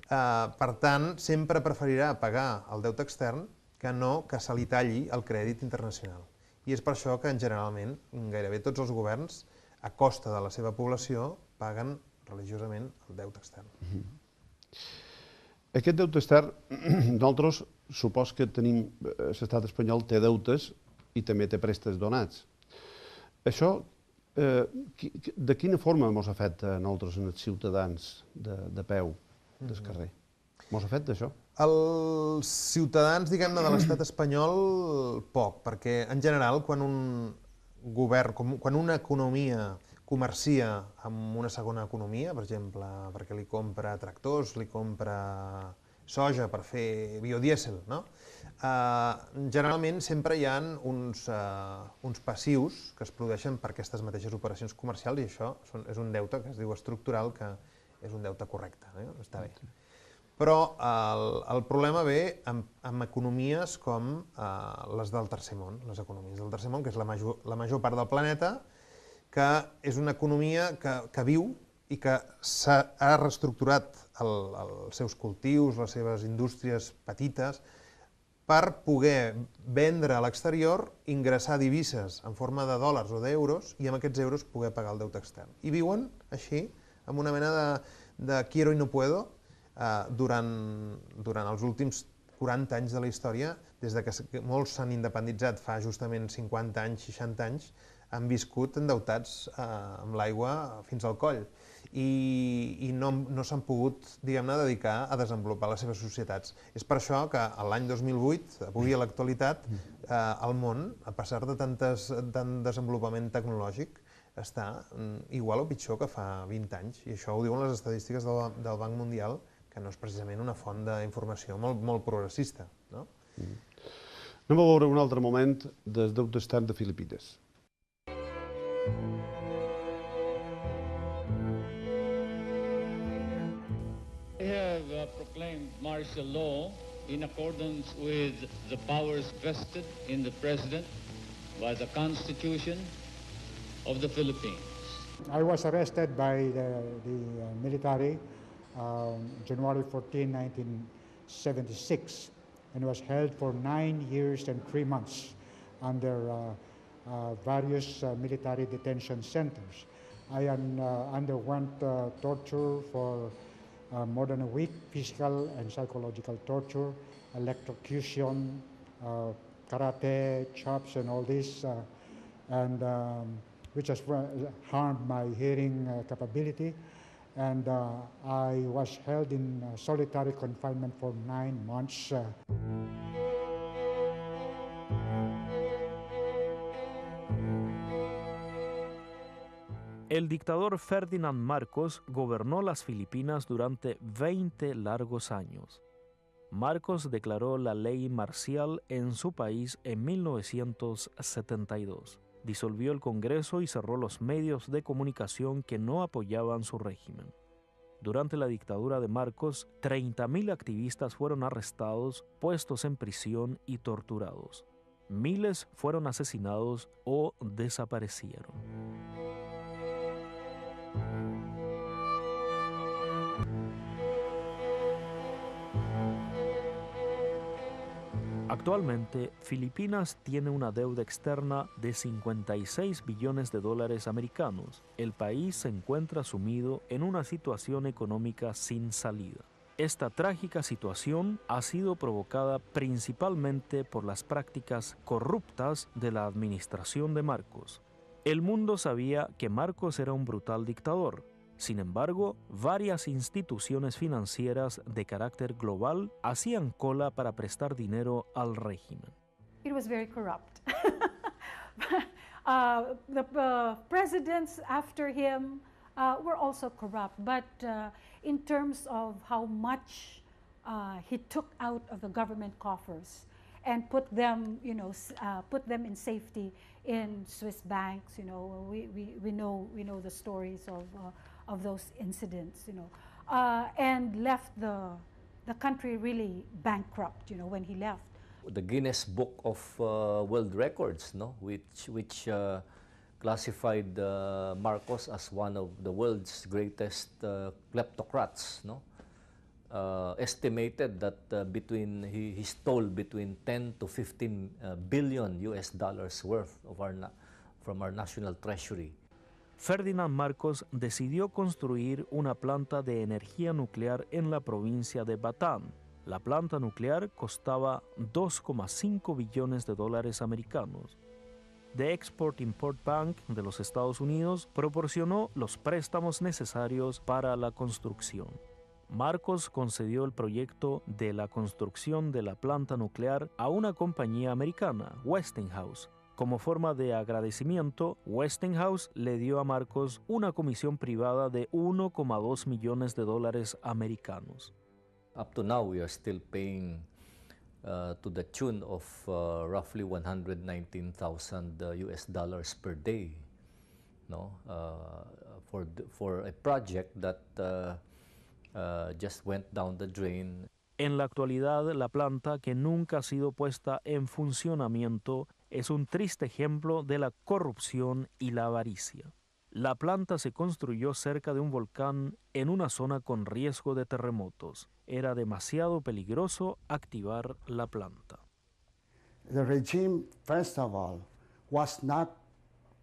Per tant, sempre preferirà pagar el deute extern que no que se li talli el crèdit internacional. I és per això que, generalment, gairebé tots els governs, a costa de la seva població, paguen religiosament el deute extern. Aquest deute extern, nosaltres supos que tenim, l'estat espanyol té deutes i també té préstecs donats. Això, de quina forma ens afecta a nosaltres, els ciutadans de peu, del carrer? Ens afecta això? Els ciutadans, diguem-ne, de l'estat espanyol, poc, perquè en general, quan un govern, quan una economia comercia amb una segona economia, per exemple, perquè li compra tractors, li compra soja per fer biodièsel, generalment sempre hi ha uns passius que es produeixen per aquestes mateixes operacions comercials i això és un deute que es diu estructural, que és un deute correcte, està bé. Però el problema ve amb economies com les del tercer món, les economies del tercer món, que és la major part del planeta, que és una economia que viu i que ha reestructurat els seus cultius, les seves indústries petites, per poder vendre a l'exterior, ingressar divises en forma de dòlars o d'euros i amb aquests euros poder pagar el deute extern. I viuen així, amb una mena de quiero y no puedo, durant els últims 40 anys de la història, des que molts s'han independitzat fa justament 50 anys, 60 anys, han viscut endeutats amb l'aigua fins al coll i no s'han pogut, diguem-ne, dedicar a desenvolupar les seves societats. És per això que l'any 2008, avui a l'actualitat, el món, a pesar de tant desenvolupament tecnològic, està igual o pitjor que fa 20 anys. I això ho diuen les estadístiques del Banc Mundial, que no és precisament una font d'informació molt progressista. Anem a veure un altre moment del deute extern de Filipines. They have proclaimed martial law in accordance with the powers vested in the President by the Constitution of the Philippines. I was arrested by the military January 14, 1976, and was held for 9 years and 3 months under various military detention centers. I underwent torture for more than a week, physical and psychological torture, electrocution, karate, chops, and all this, which has harmed my hearing capability. And I was held in solitary confinement for 9 months. El dictador Ferdinand Marcos gobernó las Filipinas durante 20 largos años. Marcos declaró la ley marcial en su país en 1972. Disolvió el Congreso y cerró los medios de comunicación que no apoyaban su régimen. Durante la dictadura de Marcos, 30.000 activistas fueron arrestados, puestos en prisión y torturados. Miles fueron asesinados o desaparecieron. Actualmente, Filipinas tiene una deuda externa de 56 billones de dólares americanos. El país se encuentra sumido en una situación económica sin salida. Esta trágica situación ha sido provocada principalmente por las prácticas corruptas de la administración de Marcos. El mundo sabía que Marcos era un brutal dictador. Sin embargo, varias instituciones financieras de carácter global hacían cola para prestar dinero al régimen. It was very corrupt. The presidents after him were also corrupt, but in terms of how much he took out of the government coffers and put them, put them in safety in Swiss banks. We know the stories of those incidents, and left the country really bankrupt, when he left. The Guinness Book of World Records, which classified Marcos as one of the world's greatest kleptocrats, estimated that he stole between 10 to 15 billion US dollars worth of from our national treasury. Ferdinand Marcos decidió construir una planta de energía nuclear en la provincia de Batán. La planta nuclear costaba 2,5 billones de dólares americanos. The Export-Import Bank de los Estados Unidos proporcionó los préstamos necesarios para la construcción. Marcos concedió el proyecto de la construcción de la planta nuclear a una compañía americana, Westinghouse. Como forma de agradecimiento, Westinghouse le dio a Marcos una comisión privada de 1,2 millones de dólares americanos. Up to now, we are still paying to the tune of roughly 119,000 US dollars per day, for a project that just went down the drain. En la actualidad, la planta, que nunca ha sido puesta en funcionamiento, es un triste ejemplo de la corrupción y la avaricia. La planta se construyó cerca de un volcán en una zona con riesgo de terremotos. Era demasiado peligroso activar la planta. The regime, first of all, was not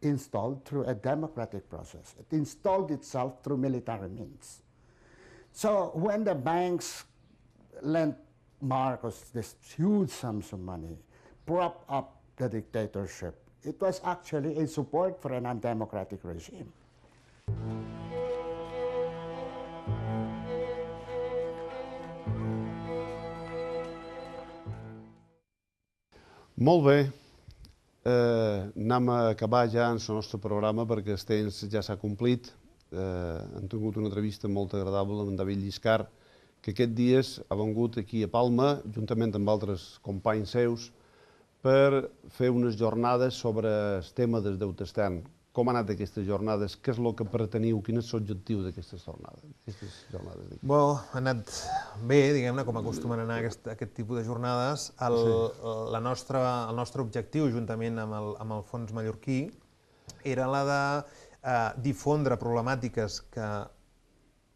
installed through a democratic process. It installed itself through military means. So when the banks lent Marcos this huge sums of money, prop up the dictatorship, it was actually a support for an undemocratic regime. Molt bé, anem a acabar ja en el nostre programa perquè el temps ja s'ha complit. Hem tingut una entrevista molt agradable amb David Lliscar, que aquests dies ha vengut aquí a Palma, juntament amb altres companys seus, per fer unes jornades sobre el tema del deute extern. Com han anat aquestes jornades? Què és el que preteniu? Quin és l'objectiu d'aquestes jornades? Bueno, ha anat bé, diguem-ne, com acostumen a anar aquest tipus de jornades. El nostre objectiu, juntament amb el Fons Mallorquí, era la de difondre problemàtiques que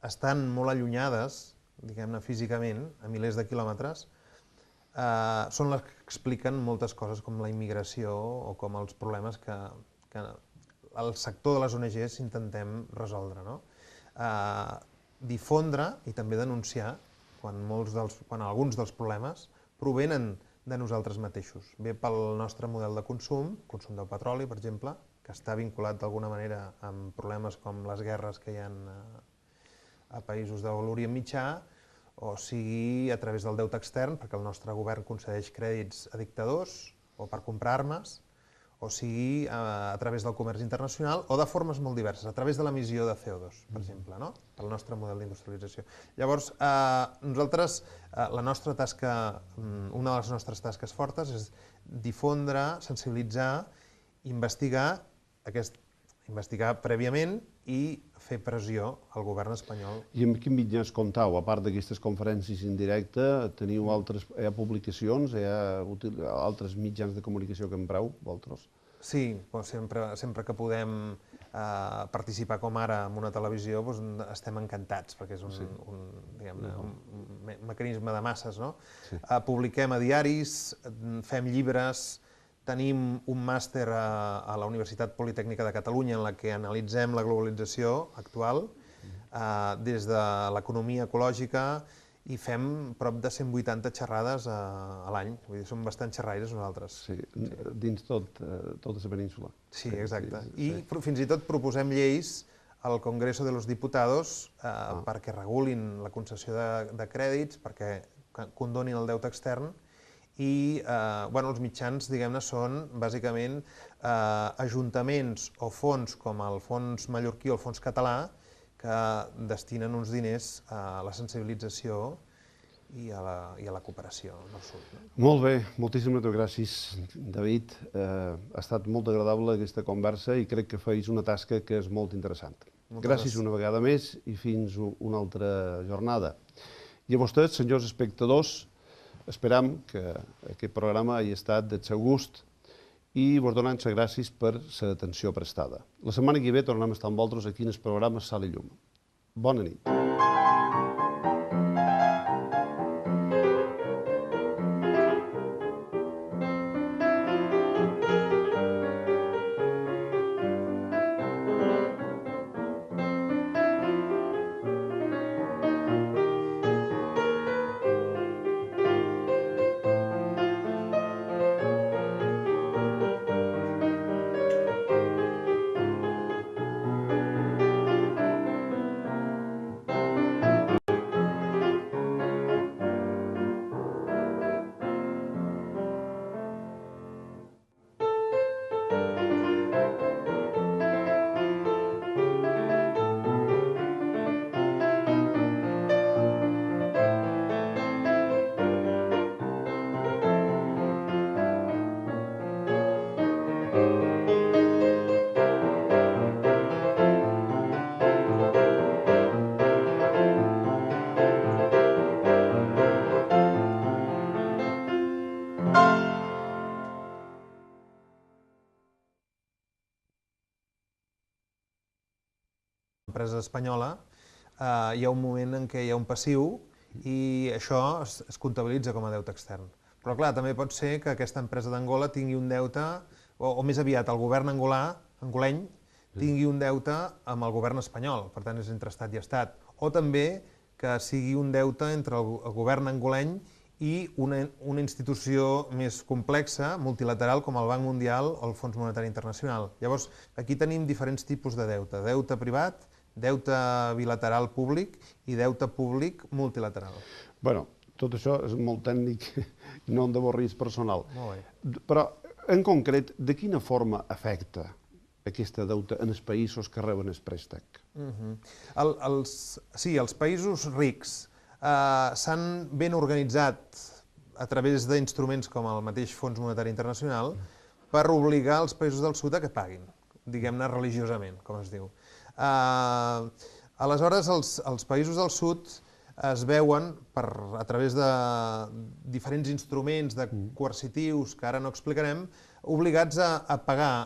estan molt allunyades, diguem-ne, físicament, a milers de quilòmetres, són les que expliquen moltes coses com la immigració o com els problemes que el sector de les ONGs intentem resoldre. Difondre i també denunciar quan alguns dels problemes provenen de nosaltres mateixos. Bé pel nostre model de consum del petroli, per exemple, que està vinculat d'alguna manera amb problemes com les guerres que hi ha a països de l'Orient Mitjà, o sigui a través del deute extern, perquè el nostre govern concedeix crèdits a dictadors o per comprar armes, o sigui a través del comerç internacional o de formes molt diverses, a través de l'emissió de CO2, per exemple, pel nostre model d'industrialització. Llavors, nosaltres, la nostra tasca, una de les nostres tasques fortes és difondre, sensibilitzar, investigar prèviament i fer pressió al govern espanyol. I amb quins mitjans comptau? A part d'aquestes conferències en directe, teniu altres publicacions, altres mitjans de comunicació que empreu, vosaltres? Sí, sempre que podem participar com ara en una televisió estem encantats, perquè és un mecanisme de masses. Publiquem a diaris, fem llibres, tenim un màster a la Universitat Politècnica de Catalunya en la que analitzem la globalització actual des de l'economia ecològica i fem prop de 180 xerrades a l'any. Som bastant xerraires nosaltres. Sí, dins tota la península. Sí, exacte. I fins i tot proposem lleis al Congreso de los Diputados perquè regulin la concessió de crèdits, perquè condonin el deute extern. I els mitjans, diguem-ne, són bàsicament ajuntaments o fons com el Fons Mallorquí o el Fons Català que destinen uns diners a la sensibilització i a la cooperació del sud. Molt bé, moltíssimes gràcies, David. Ha estat molt agradable aquesta conversa i crec que feis una tasca que és molt interessant. Gràcies una vegada més i fins una altra jornada. I a vostès, senyors espectadors, esperam que aquest programa hagi estat del seu gust i vos donem les gràcies per l'atenció prestada. La setmana que ve tornem a estar amb vosaltres aquí en el programa Sal i Llum. Bona nit. Empresa espanyola, hi ha un moment en què hi ha un passiu i això es comptabilitza com a deute extern. Però clar, també pot ser que aquesta empresa d'Angola tingui un deute, o més aviat el govern angoleny, tingui un deute amb el govern espanyol, per tant és entre estat i estat. O també que sigui un deute entre el govern angoleny i una institució més complexa, multilateral, com el Banc Mundial o el Fons Monetari Internacional. Llavors, aquí tenim diferents tipus de deute. Deute privat, deute bilateral públic i deute públic multilateral. Bé, tot això és molt tècnic i no hem d'avorrir personal. Molt bé. Però, en concret, de quina forma afecta aquesta deute en els països que reben el préstec? Sí, els països rics s'han ben organitzat a través d'instruments com el mateix Fons Monetari Internacional per obligar els països del sud a que paguin, diguem-ne religiosament, com es diu. Aleshores, els països del sud es veuen, a través de diferents instruments coercitius que ara no explicarem, obligats a pagar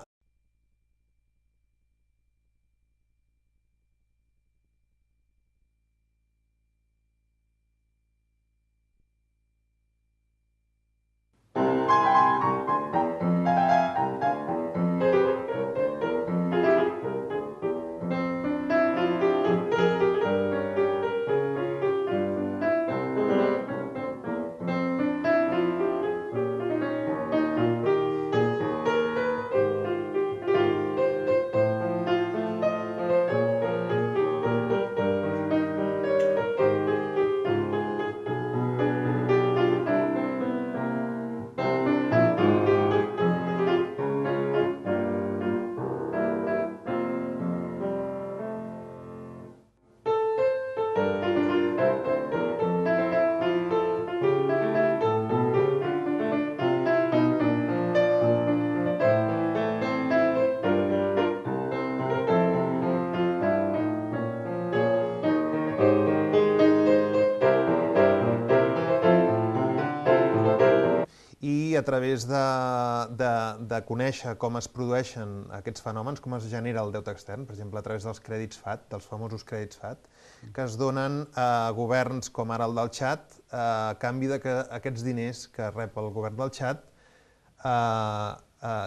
a través de conèixer com es produeixen aquests fenòmens, com es genera el deute extern, per exemple, a través dels crèdits FAT, dels famosos crèdits FAT, que es donen a governs com ara el del Txad, a canvi que aquests diners que rep el govern del Txad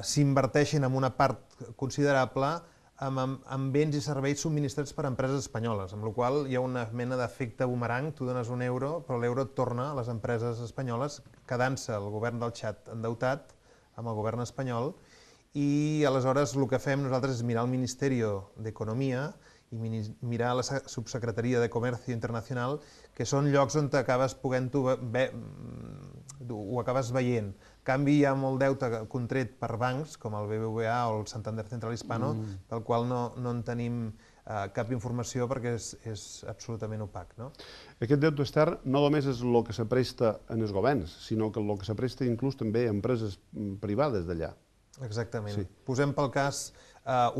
s'inverteixin en una part considerable amb béns i serveis subministrats per empreses espanyoles, amb la qual cosa hi ha una mena d'efecte bumerang, tu dones un euro, però l'euro et torna a les empreses espanyoles, quedant-se el govern del Txad endeutat amb el govern espanyol, i aleshores el que fem nosaltres és mirar el Ministeri d'Economia i mirar la Subsecretaria de Comercio Internacional, que són llocs on acabes podent-ho ho acabes veient. En canvi, hi ha molt deute contret per bancs, com el BBVA o el Santander Central Hispano, del qual no en tenim cap informació perquè és absolutament opac. Aquest deute extern no només és el que s'apresta en els governs, sinó que el que s'apresta inclús també a empreses privades d'allà. Exactament. Posem pel cas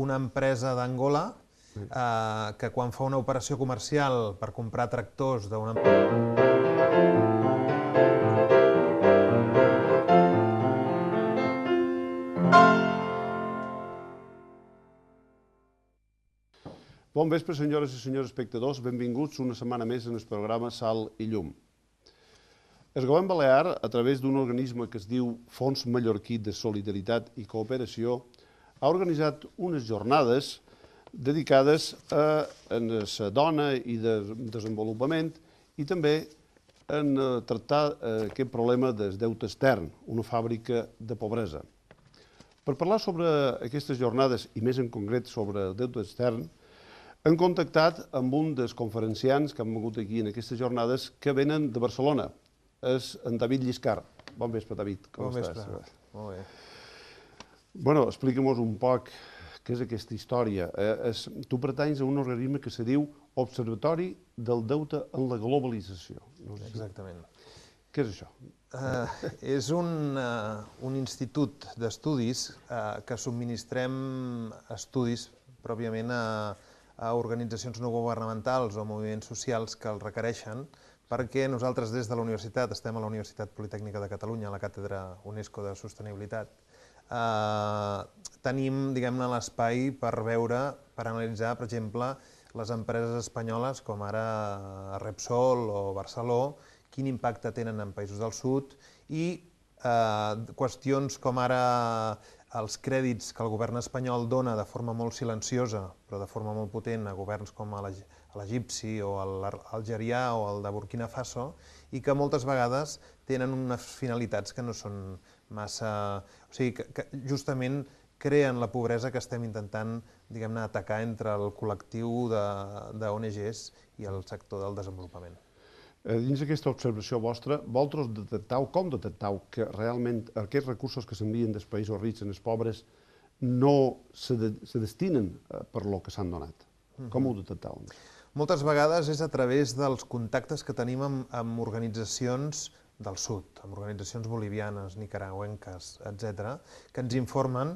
una empresa d'Angola que quan fa una operació comercial per comprar tractors d'una Bon vespre, senyores i senyors espectadors. Benvinguts una setmana més en el programa Sal i Llum. El govern balear, a través d'un organisme que es diu Fons Mallorquí de Solidaritat i Cooperació, ha organitzat unes jornades dedicades a la dona i desenvolupament i també a tractar aquest problema del deute extern, una fàbrica de pobresa. Per parlar sobre aquestes jornades, i més en concret sobre el deute extern, hem contactat amb un dels conferenciants que han vingut aquí en aquestes jornades que venen de Barcelona. És en David Lliscar. Bon vespre, David. Com estàs? Bon vespre. Molt bé. Bueno, explica'm-nos un poc què és aquesta història. Tu pertanys a un organisme que se diu Observatori del Deute en la Globalització. Exactament. Què és això? És un institut d'estudis que subministrem estudis pròpiament a organitzacions no governamentals o moviments socials que els requereixen, perquè nosaltres des de la universitat, estem a la Universitat Politècnica de Catalunya, a la Càtedra UNESCO de Sostenibilitat, tenim, diguem-ne, l'espai per veure, per analitzar, per exemple, les empreses espanyoles com ara Repsol o Barceló, quin impacte tenen en països del sud i qüestions com ara els crèdits que el govern espanyol dona de forma molt silenciosa, però de forma molt potent, a governs com l'egipci o l'algerià o el de Burkina Faso, i que moltes vegades tenen unes finalitats que no són massa... O sigui, que justament creen la pobresa que estem intentant, diguem-ne, atacar entre el col·lectiu d'ONGs i el sector del desenvolupament. Dins d'aquesta observació vostra, vosaltres detectau, com detectau que realment aquests recursos que s'envien dels països rics en els pobres no se destinen per lo que s'han donat? Com ho detectau? Moltes vegades és a través dels contactes que tenim amb organitzacions del sud, amb organitzacions bolivianes, nicaragüenques, etc., que ens informen